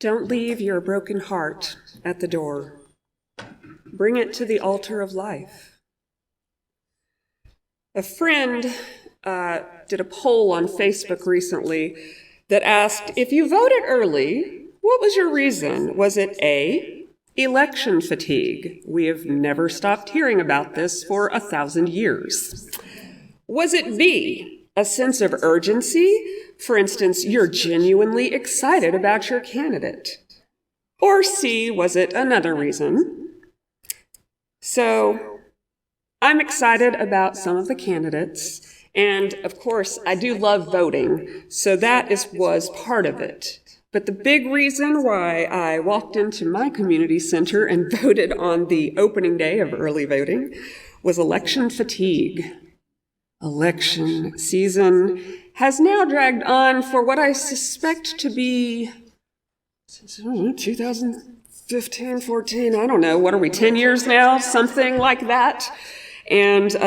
Don't leave your broken heart at the door. Bring it to the altar of life. A friend did a poll on Facebook recently that asked, if you voted early, what was your reason? Was it A, election fatigue? We have never stopped hearing about this for 1,000 years. Was it B, a sense of urgency? For instance, you're genuinely excited about your candidate. Or C, was it another reason? So, I'm excited about some of the candidates, and of course, I do love voting, so that was part of it. But the big reason why I walked into my community center and voted on the opening day of early voting was election fatigue. Election season has now dragged on for what I suspect to be 2015, 14, I don't know, what are we, 10 years now? Something like that. And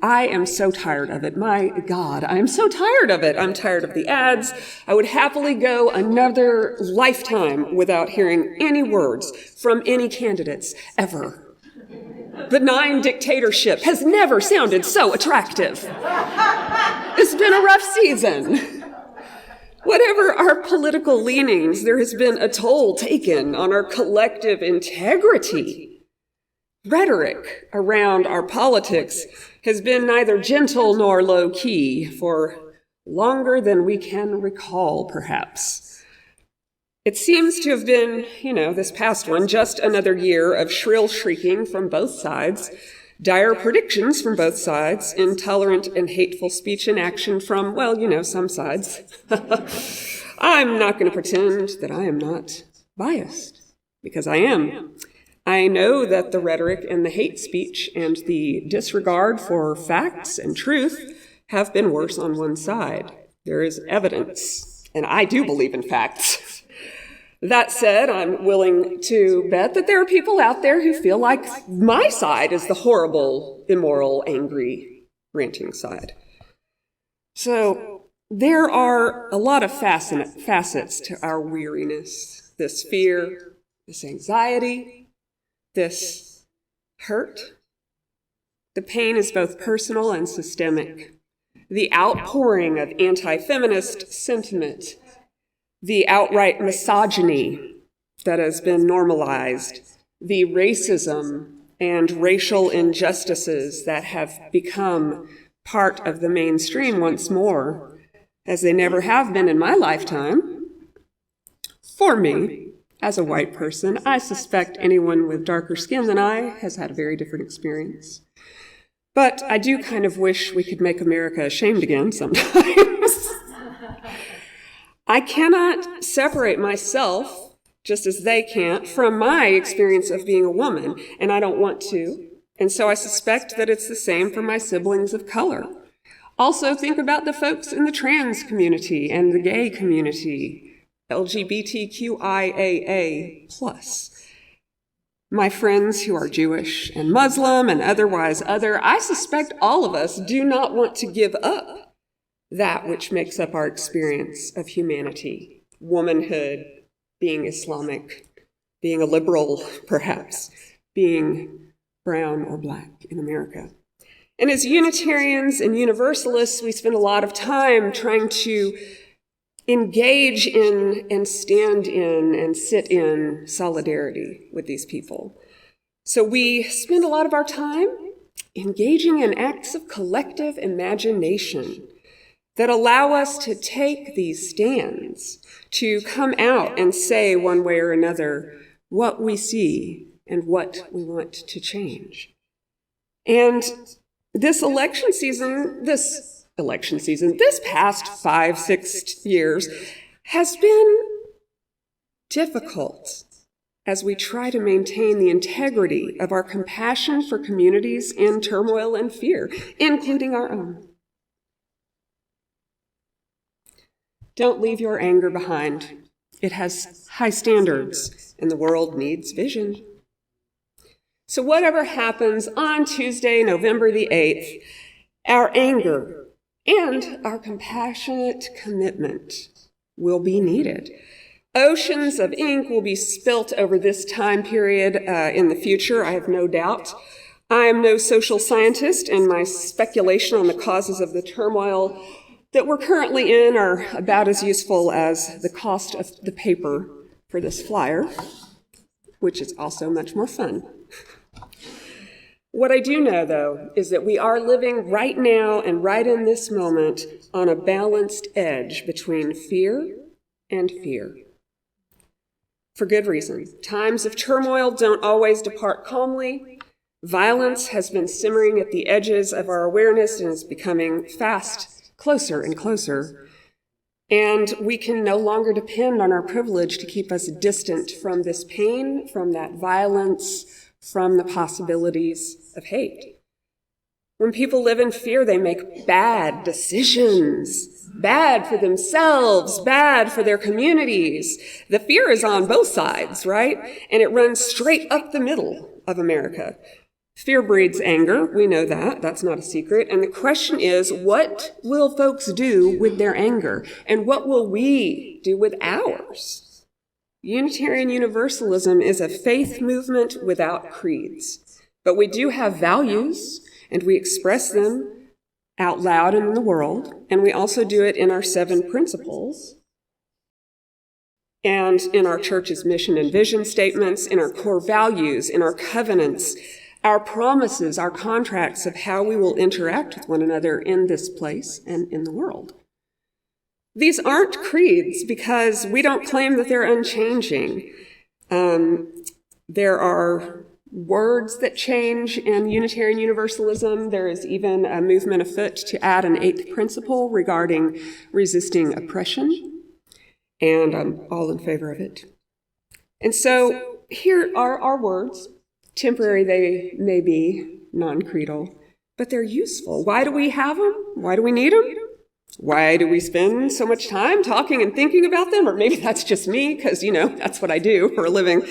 I am so tired of it. My God, I'm so tired of it. I'm tired of the ads. I would happily go another lifetime without hearing any words from any candidates ever. Benign dictatorship has never sounded so attractive. It's been a rough season. Whatever our political leanings, there has been a toll taken on our collective integrity. Rhetoric around our politics has been neither gentle nor low-key for longer than we can recall, perhaps. It seems to have been, this past one, just another year of shrill shrieking from both sides, dire predictions from both sides, intolerant and hateful speech and action from, some sides. I'm not going to pretend that I am not biased, because I am. I know that the rhetoric and the hate speech and the disregard for facts and truth have been worse on one side. There is evidence, and I do believe in facts. That said, I'm willing to bet that there are people out there who feel like my side is the horrible, immoral, angry, ranting side. So there are a lot of facets to our weariness, this fear, this anxiety, this hurt. The pain is both personal and systemic. The outpouring of anti-feminist sentiment, the outright misogyny that has been normalized, the racism and racial injustices that have become part of the mainstream once more, as they never have been in my lifetime. For me, as a white person, I suspect anyone with darker skin than I has had a very different experience. But I do kind of wish we could make America ashamed again sometimes. I cannot separate myself, just as they can't, from my experience of being a woman, and I don't want to. And so I suspect that it's the same for my siblings of color. Also, think about the folks in the trans community and the gay community, LGBTQIAA+. My friends who are Jewish and Muslim and otherwise other, I suspect all of us do not want to give up that which makes up our experience of humanity, womanhood, being Islamic, being a liberal, perhaps, being brown or black in America. And as Unitarians and Universalists, we spend a lot of time trying to engage in and stand in and sit in solidarity with these people. So we spend a lot of our time engaging in acts of collective imagination that allow us to take these stands, to come out and say one way or another what we see and what we want to change. And this past 5-6 years has been difficult as we try to maintain the integrity of our compassion for communities in turmoil and fear, including our own. Don't leave your anger behind. It has high standards, and the world needs vision. So whatever happens on Tuesday, November the 8th, our anger and our compassionate commitment will be needed. Oceans of ink will be spilt over this time period in the future, I have no doubt. I am no social scientist, and my speculation on the causes of the turmoil that we're currently in are about as useful as the cost of the paper for this flyer, which is also much more fun. What I do know, though, is that we are living right now and right in this moment on a balanced edge between fear and fear. For good reason. Times of turmoil don't always depart calmly. Violence has been simmering at the edges of our awareness and is becoming fast, closer and closer. And we can no longer depend on our privilege to keep us distant from this pain, from that violence, from the possibilities of hate. When people live in fear, they make bad decisions. Bad for themselves, bad for their communities. The fear is on both sides, right? And it runs straight up the middle of America. Fear breeds anger, we know that, that's not a secret. And the question is, what will folks do with their anger? And what will we do with ours? Unitarian Universalism is a faith movement without creeds. But we do have values, and we express them out loud in the world, and we also do it in our 7 principles, and in our church's mission and vision statements, in our core values, in our covenants, our promises, our contracts of how we will interact with one another in this place and in the world. These aren't creeds because we don't claim that they're unchanging. There are words that change in Unitarian Universalism. There is even a movement afoot to add an 8th principle regarding resisting oppression, and I'm all in favor of it. And so here are our words. Temporary they may be, non-creedal, but they're useful. Why do we have them? Why do we need them? Why do we spend so much time talking and thinking about them? Or maybe that's just me, because, that's what I do for a living.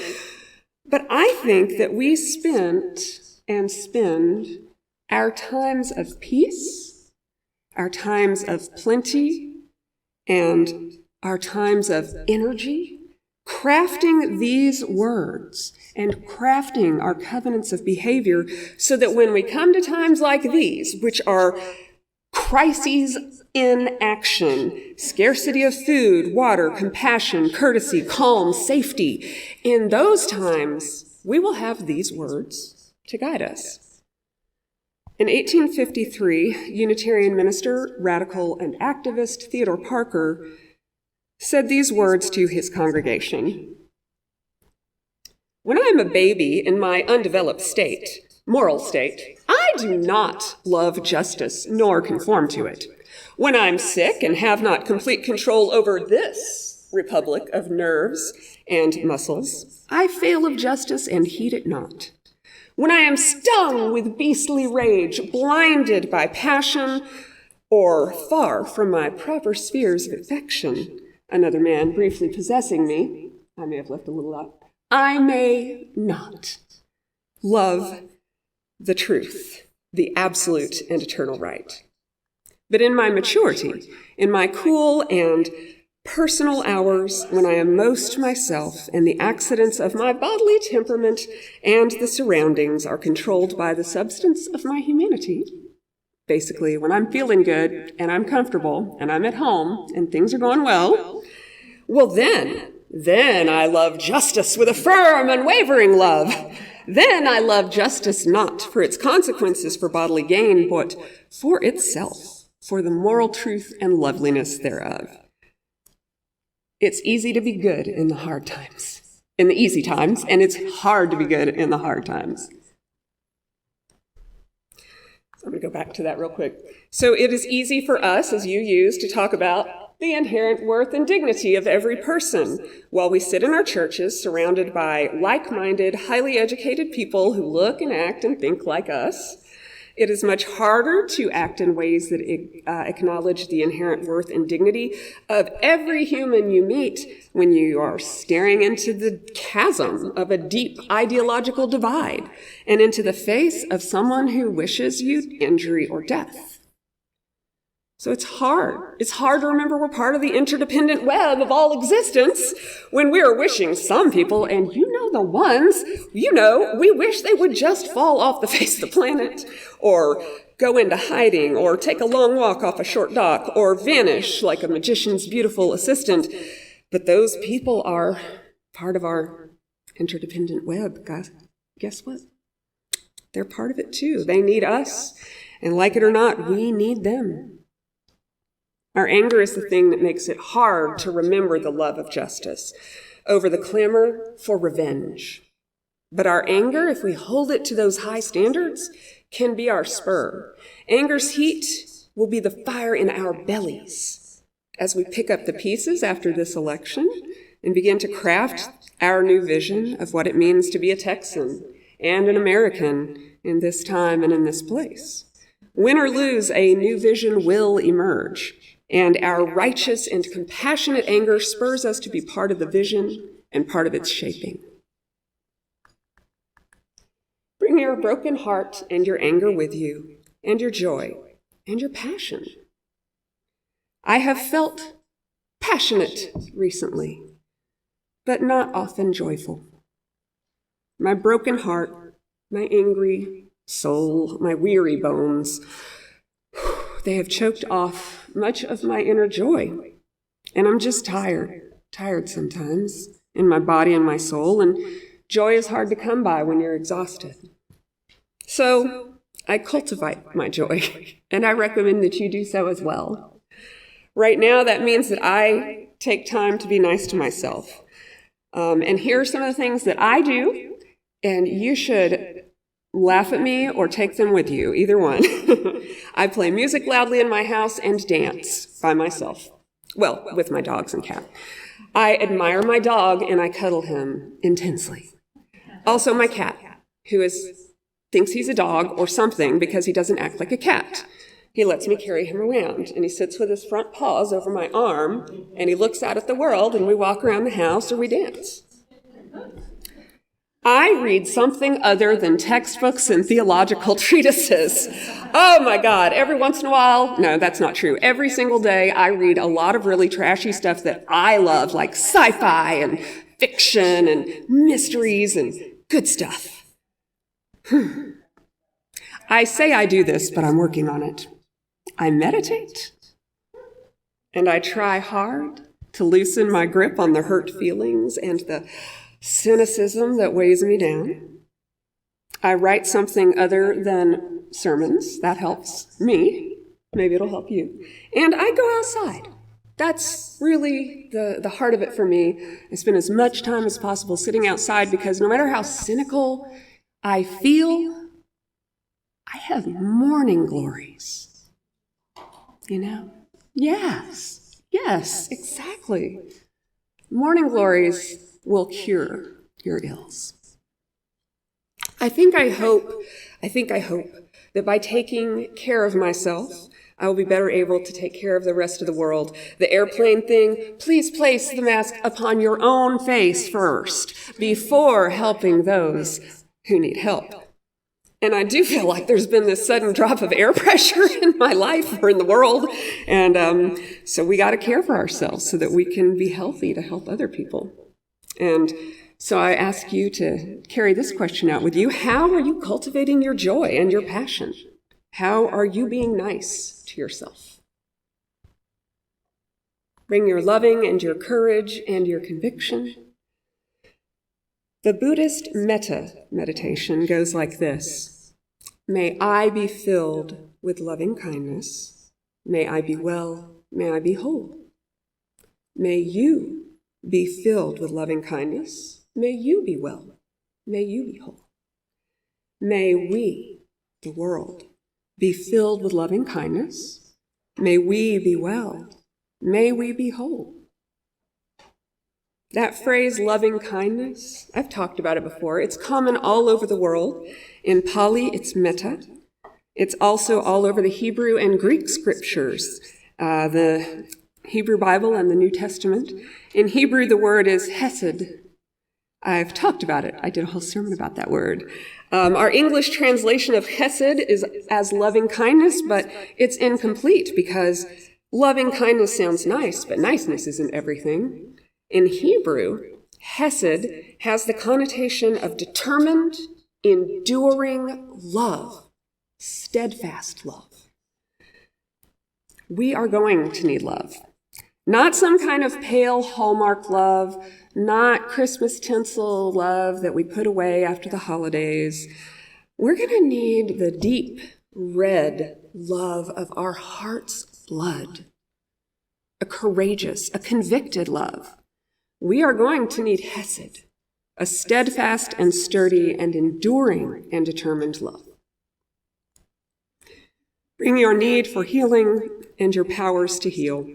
But I think that we spent and spend our times of peace, our times of plenty, and our times of energy crafting these words and crafting our covenants of behavior so that when we come to times like these, which are crises in action, scarcity of food, water, compassion, courtesy, calm, safety, in those times, we will have these words to guide us. In 1853, Unitarian minister, radical, and activist Theodore Parker said these words to his congregation. When I am a baby in my undeveloped state, moral state, I do not love justice nor conform to it. When I'm sick and have not complete control over this republic of nerves and muscles, I fail of justice and heed it not. When I am stung with beastly rage, blinded by passion, or far from my proper spheres of affection, another man briefly possessing me, I may have left a little out, I may not love the truth, the absolute and eternal right. But in my maturity, in my cool and personal hours, when I am most myself and the accidents of my bodily temperament and the surroundings are controlled by the substance of my humanity, basically when I'm feeling good and I'm comfortable and I'm at home and things are going well, then I love justice with a firm, unwavering love. Then I love justice not for its consequences for bodily gain, but for itself, for the moral truth and loveliness thereof. It's easy to be good in the hard times, in the easy times, and it's hard to be good in the hard times. So I'm going to go back to that real quick. So it is easy for us, as you use, to talk about the inherent worth and dignity of every person while we sit in our churches surrounded by like-minded, highly educated people who look and act and think like us. It is much harder to act in ways that acknowledge the inherent worth and dignity of every human you meet when you are staring into the chasm of a deep ideological divide and into the face of someone who wishes you injury or death. So it's hard. It's hard to remember we're part of the interdependent web of all existence when we are wishing some people, and you know the ones, we wish they would just fall off the face of the planet, or go into hiding, or take a long walk off a short dock, or vanish like a magician's beautiful assistant. But those people are part of our interdependent web, guys. Guess what? They're part of it too. They need us, and like it or not, we need them. Our anger is the thing that makes it hard to remember the love of justice over the clamor for revenge. But our anger, if we hold it to those high standards, can be our spur. Anger's heat will be the fire in our bellies as we pick up the pieces after this election and begin to craft our new vision of what it means to be a Texan and an American in this time and in this place. Win or lose, a new vision will emerge. And our righteous and compassionate anger spurs us to be part of the vision and part of its shaping. Bring your broken heart and your anger with you, and your joy, and your passion. I have felt passionate recently, but not often joyful. My broken heart, my angry soul, my weary bones, they have choked off much of my inner joy. And I'm just tired sometimes in my body and my soul, and joy is hard to come by when you're exhausted. So I cultivate my joy, and I recommend that you do so as well. Right now, that means that I take time to be nice to myself. And here are some of the things that I do, and you should laugh at me or take them with you, either one. I play music loudly in my house and dance by myself. Well, with my dogs and cat. I admire my dog and I cuddle him intensely. Also my cat, who thinks he's a dog or something because he doesn't act like a cat. He lets me carry him around, and he sits with his front paws over my arm, and he looks out at the world, and we walk around the house or we dance. I read something other than textbooks and theological treatises. Oh my God, every once in a while, no, that's not true. Every single day I read a lot of really trashy stuff that I love, like sci-fi and fiction and mysteries and good stuff. I say I do this, but I'm working on it. I meditate, and I try hard to loosen my grip on the hurt feelings and the cynicism that weighs me down. I write something other than sermons. That helps me. Maybe it'll help you. And I go outside. That's really the heart of it for me. I spend as much time as possible sitting outside because no matter how cynical I feel, I have morning glories. You know? Yes, exactly. Morning glories will cure your ills. I hope that by taking care of myself, I will be better able to take care of the rest of the world. The airplane thing, please place the mask upon your own face first, before helping those who need help. And I do feel like there's been this sudden drop of air pressure in my life or in the world. And so we got to care for ourselves so that we can be healthy to help other people. And so I ask you to carry this question out with you. How are you cultivating your joy and your passion? How are you being nice to yourself? Bring your loving and your courage and your conviction. The Buddhist metta meditation goes like this. May I be filled with loving kindness. May I be well. May I be whole. May you be filled with loving kindness. May you be well. May you be whole. May we, the world, be filled with loving kindness. May we be well. May we be whole. That phrase, loving kindness, I've talked about it before. It's common all over the world. In Pali, it's metta. It's also all over the Hebrew and Greek scriptures, the Hebrew Bible and the New Testament. In Hebrew, the word is hesed. I've talked about it. I did a whole sermon about that word. Our English translation of chesed is as loving kindness, but it's incomplete because loving kindness sounds nice, but niceness isn't everything. In Hebrew, hesed has the connotation of determined, enduring love, steadfast love. We are going to need love. Not some kind of pale Hallmark love, not Christmas tinsel love that we put away after the holidays. We're going to need the deep, red love of our heart's blood, a courageous, a convicted love. We are going to need hesed, a steadfast and sturdy and enduring and determined love. Bring your need for healing and your powers to heal.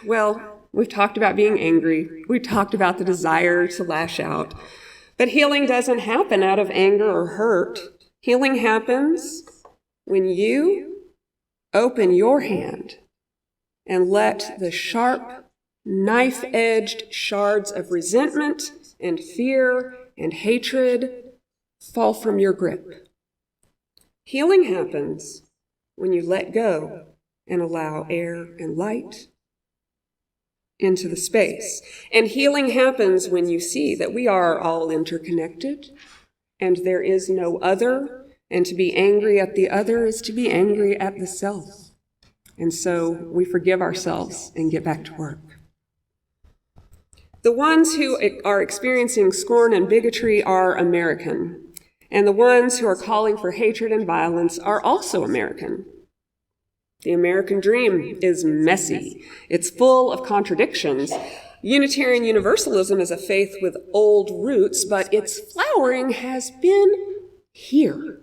Well, we've talked about being angry. We've talked about the desire to lash out. But healing doesn't happen out of anger or hurt. Healing happens when you open your hand and let the sharp, knife-edged shards of resentment and fear and hatred fall from your grip. Healing happens when you let go and allow air and light into the space. And healing happens when you see that we are all interconnected and there is no other, and to be angry at the other is to be angry at the self. And so we forgive ourselves and get back to work. The ones who are experiencing scorn and bigotry are American, and the ones who are calling for hatred and violence are also American. The American dream is messy. It's full of contradictions. Unitarian Universalism is a faith with old roots, but its flowering has been here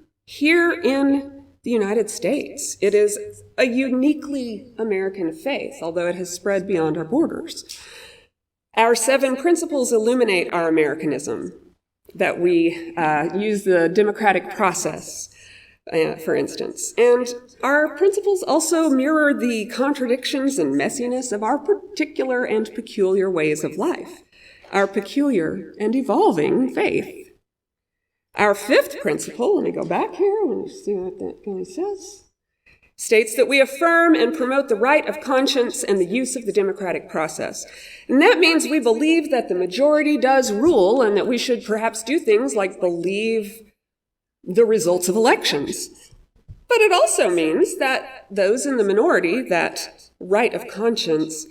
in the United States. It is a uniquely American faith, although it has spread beyond our borders. Our 7 principles illuminate our Americanism, that we use the democratic process, for instance. And our principles also mirror the contradictions and messiness of our particular and peculiar ways of life, our peculiar and evolving faith. Our 5th principle, let me go back here and see what that guy says, states that we affirm and promote the right of conscience and the use of the democratic process. And that means we believe that the majority does rule and that we should perhaps do things like believe the results of elections. But it also means that those in the minority, that right of conscience,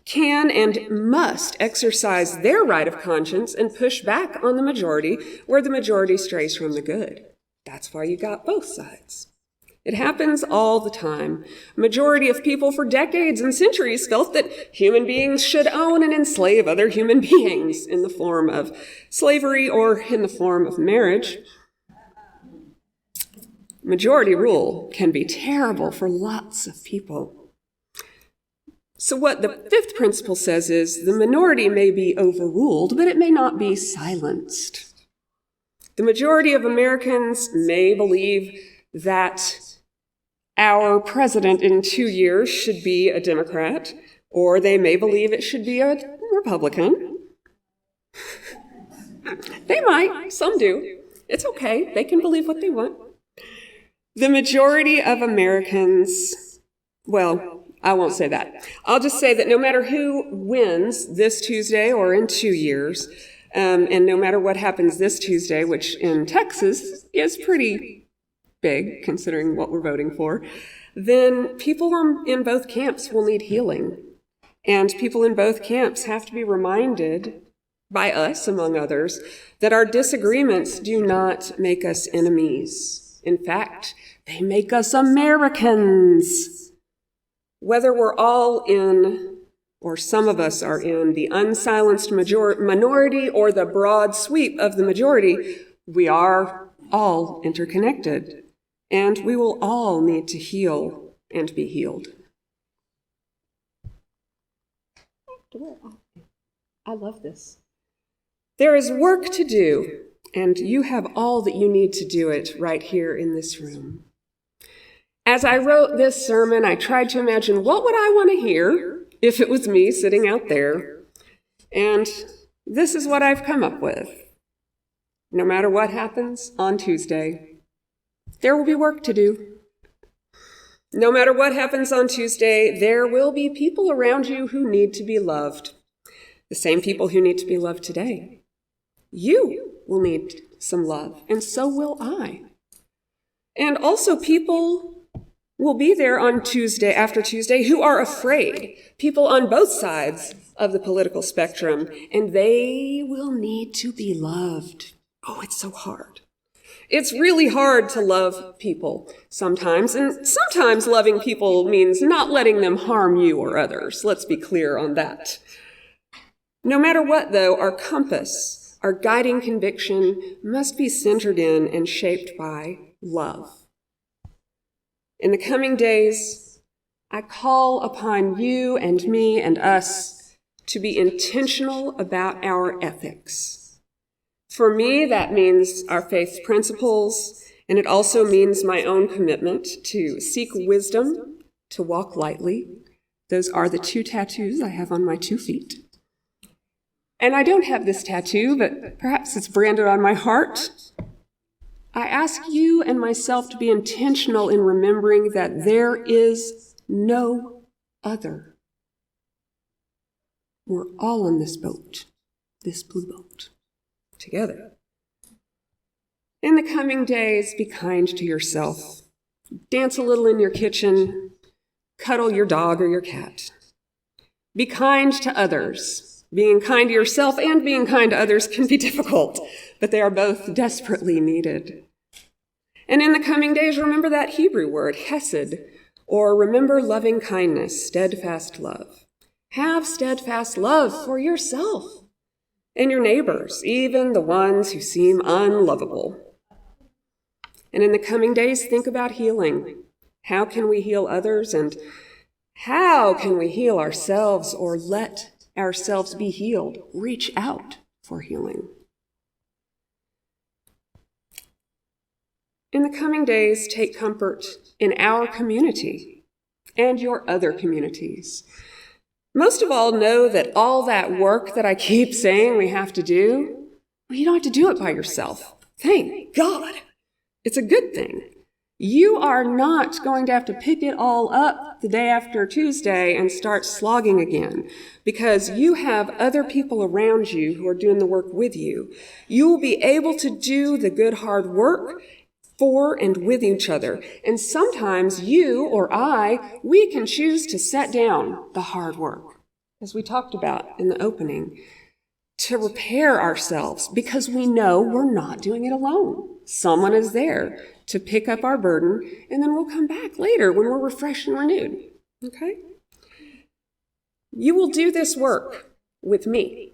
can and must exercise their right of conscience and push back on the majority where the majority strays from the good. That's why you got both sides. It happens all the time. A majority of people for decades and centuries felt that human beings should own and enslave other human beings in the form of slavery or in the form of marriage. Majority rule can be terrible for lots of people. So what the 5th principle says is the minority may be overruled, but it may not be silenced. The majority of Americans may believe that our president in 2 years should be a Democrat, or they may believe it should be a Republican. They might, some do. It's okay, they can believe what they want. The majority of Americans, well, I won't say that. I'll just say that no matter who wins this Tuesday or in 2 years, and no matter what happens this Tuesday, which in Texas is pretty big considering what we're voting for, then people in both camps will need healing. And people in both camps have to be reminded by us, among others, that our disagreements do not make us enemies. In fact, they make us Americans. Whether we're all in, or some of us are in, the unsilenced minority or the broad sweep of the majority, we are all interconnected, and we will all need to heal and be healed. I love this. There is work to do, and you have all that you need to do it right here in this room. As I wrote this sermon, I tried to imagine what would I want to hear if it was me sitting out there. And This is what I've come up with. No matter what happens on Tuesday, there will be work to do. No matter what happens on Tuesday, there will be people around you who need to be loved. The same people who need to be loved today. You will need some love, and so will I. And also people will be there on Tuesday, after Tuesday, who are afraid. People on both sides of the political spectrum, and they will need to be loved. Oh, it's so hard. It's really hard to love people sometimes, and sometimes loving people means not letting them harm you or others. Let's be clear on that. No matter what, though, our compass, our guiding conviction must be centered in and shaped by love. In the coming days, I call upon you and me and us to be intentional about our ethics. For me, that means our faith principles, and it also means my own commitment to seek wisdom, to walk lightly. Those are the 2 tattoos I have on my 2 feet. And I don't have this tattoo, but perhaps it's branded on my heart. I ask you and myself to be intentional in remembering that there is no other. We're all in this boat, this blue boat, together. In the coming days, be kind to yourself. Dance a little in your kitchen. Cuddle your dog or your cat. Be kind to others. Being kind to yourself and being kind to others can be difficult, but they are both desperately needed. And in the coming days, remember that Hebrew word, hesed, or remember loving kindness, steadfast love. Have steadfast love for yourself and your neighbors, even the ones who seem unlovable. And in the coming days, think about healing. How can we heal others, and how can we heal ourselves or let ourselves be healed? Reach out for healing. In the coming days, take comfort in our community and your other communities. Most of all, know that all that work that I keep saying we have to do, well, you don't have to do it by yourself. Thank God. It's a good thing. You are not going to have to pick it all up the day after Tuesday and start slogging again, because you have other people around you who are doing the work with you. You will be able to do the good hard work for and with each other. And sometimes you or we can choose to set down the hard work, as we talked about in the opening, to repair ourselves, because we know we're not doing it alone. Someone is there to pick up our burden, and then we'll come back later when we're refreshed and renewed. Okay? You will do this work with me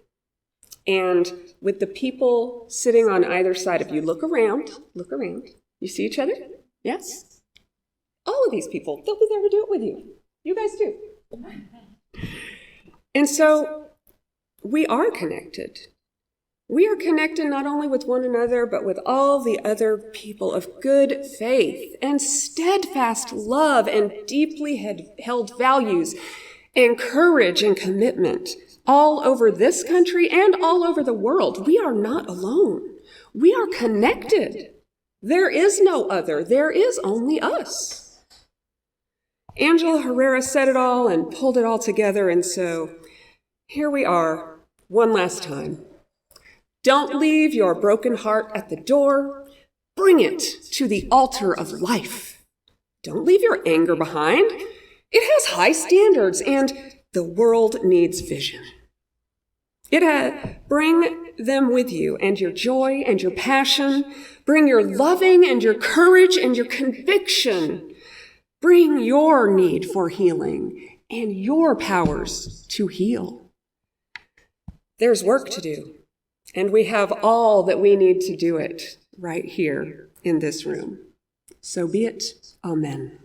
and with the people sitting on either side of you. Look around. You see each other? Yes? All of these people, they'll be there to do it with you. You guys do. And so we are connected. We are connected not only with one another, but with all the other people of good faith and steadfast love and deeply held values and courage and commitment all over this country and all over the world. We are not alone. We are connected. There is no other. There is only us. Angela Herrera said it all and pulled it all together, and so here we are one last time. Don't leave your broken heart at the door. Bring it to the altar of life. Don't leave your anger behind. It has high standards, and the world needs vision. Bring them with you, and your joy and your passion. Bring your loving and your courage and your conviction. Bring your need for healing and your powers to heal. There's work to do, and we have all that we need to do it right here in this room. So be it. Amen.